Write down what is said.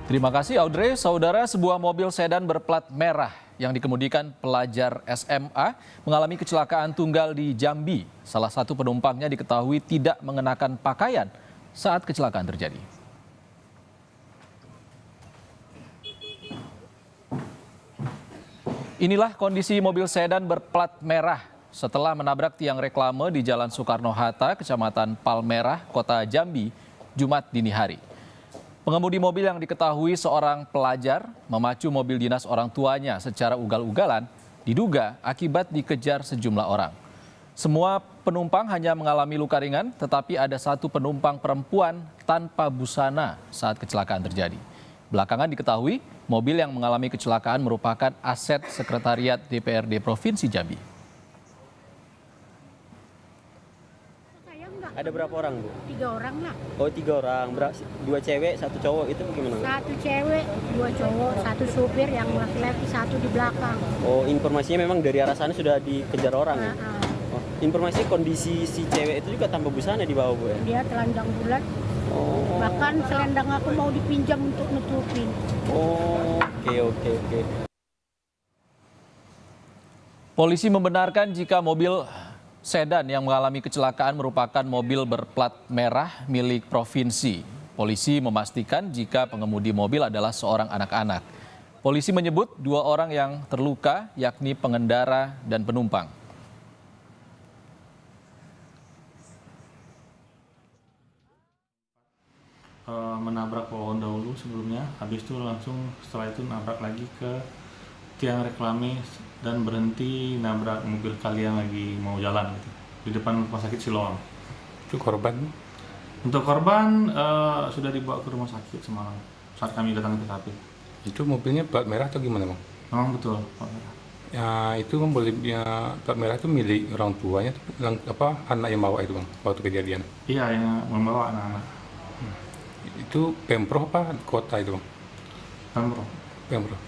Terima kasih Audrey. Saudara, sebuah mobil sedan berplat merah yang dikemudikan pelajar SMA mengalami kecelakaan tunggal di Jambi. Salah satu penumpangnya diketahui tidak mengenakan pakaian saat kecelakaan terjadi. Inilah kondisi mobil sedan berplat merah setelah menabrak tiang reklame di Jalan Soekarno-Hatta, Kecamatan Palmerah, Kota Jambi, Jumat dini hari. Pengemudi mobil yang diketahui seorang pelajar memacu mobil dinas orang tuanya secara ugal-ugalan diduga akibat dikejar sejumlah orang. Semua penumpang hanya mengalami luka ringan, tetapi ada satu penumpang perempuan tanpa busana saat kecelakaan terjadi. Belakangan diketahui mobil yang mengalami kecelakaan merupakan aset Sekretariat DPRD Provinsi Jambi. Ada berapa orang, Bu? 3 orang lah. Oh, 3 orang. 2 cewek, 1 cowok, itu bagaimana? 1 cewek, 2 cowok, 1 supir, yang laki-laki 1 di belakang. Oh, informasinya memang dari arah sana sudah dikejar orang ya? Oh, informasi kondisi si cewek itu juga tanpa busana di bawah, Bu ya? Dia telanjang bulat. Oh. Bahkan selendang aku mau dipinjam untuk nutupin. Oh, oke. Polisi membenarkan jika mobil sedan yang mengalami kecelakaan merupakan mobil berplat merah milik provinsi. Polisi memastikan jika pengemudi mobil adalah seorang anak-anak. Polisi menyebut 2 orang yang terluka, yakni pengendara dan penumpang. Menabrak pohon dahulu sebelumnya, habis itu langsung setelah itu nabrak lagi ke tiang reklame dan berhenti nabrak mobil kalian lagi mau jalan gitu, di depan rumah sakit Siloam. Itu korban? Untuk korban sudah dibawa ke rumah sakit semalam saat kami datang ke TKP. Itu mobilnya plat merah atau gimana, Bang? Memang betul, Pak. Ya, itu kan boleh ya, plat merah itu milik orang tuanya, anak yang bawa itu, Bang, waktu kejadian. Iya, yang membawa anak-anak. Itu Pemprov apa kota itu, Bang? Pemprov. Pemprov.